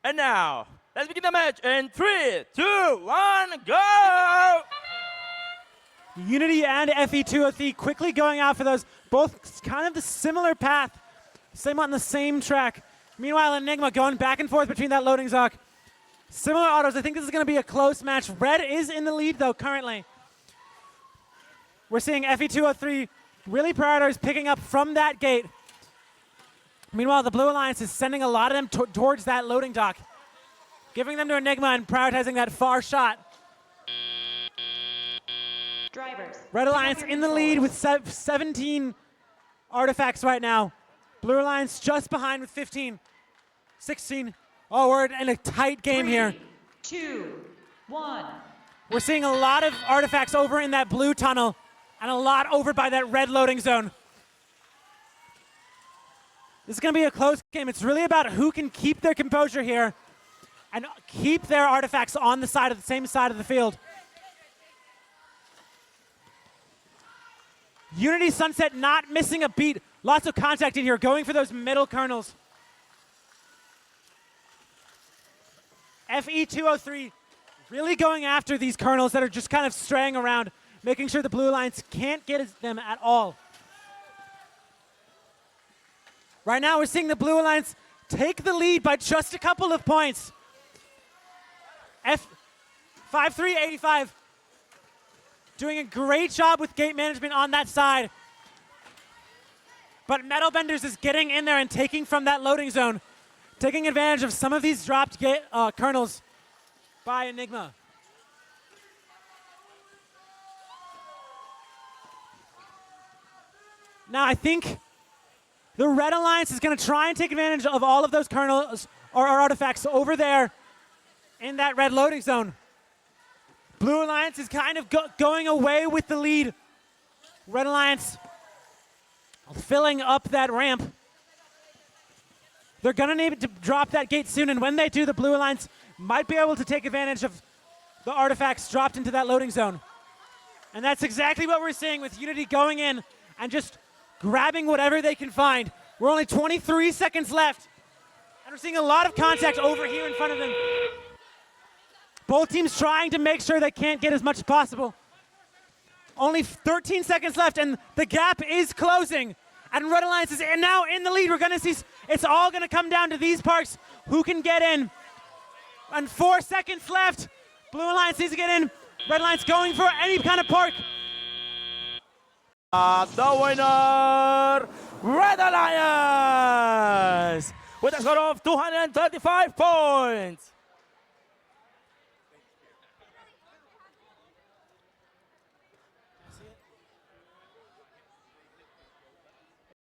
And now, let's begin the match in 3, 2, 1, go! Unity and FE203 quickly going out for those. Both kind of the similar path. Same on the same track. Meanwhile, Enigma going back and forth between that loading zoc. Similar autos. I think this is going to be a close match. Red is in the lead, though, currently. We're seeing FE203 really prioritize picking up from that gate. Meanwhile, the Blue Alliance is sending a lot of them towards that loading dock, giving them to Enigma and prioritizing that far shot. Drivers. Red Alliance in the lead with 17 artifacts right now. Blue Alliance just behind with 15, 16. Oh, we're in a tight game 3, here. 2, 1. We're seeing a lot of artifacts over in that blue tunnel and a lot over by that red loading zone. This is going to be a close game. It's really about who can keep their composure here and keep their artifacts on the same side of the field. Unity Sunset not missing a beat. Lots of contact in here, going for those middle kernels. FE203 really going after these kernels that are just kind of straying around, making sure the Blue Alliance can't get them at all. Right now, we're seeing the Blue Alliance take the lead by just a couple of points. F5385 doing a great job with gate management on that side. But Metal Benders is getting in there and taking from that loading zone, taking advantage of some of these dropped kernels by Enigma. Now, I think the Red Alliance is going to try and take advantage of all of those kernels or artifacts over there in that red loading zone. Blue Alliance is kind of going away with the lead. Red Alliance filling up that ramp. They're going to need to drop that gate soon, and when they do, the Blue Alliance might be able to take advantage of the artifacts dropped into that loading zone. And that's exactly what we're seeing with Unity going in and just grabbing whatever they can find. We're only 23 seconds left, and we're seeing a lot of contact over here in front of them. Both teams trying to make sure they can't get as much as possible. Only 13 seconds left, and the gap is closing. And Red Alliance is now in the lead. We're going to see it's all going to come down to these parks. Who can get in? And 4 seconds left. Blue Alliance needs to get in. Red Alliance going for any kind of park. The winner, Red Alliance, with a score of 235 points.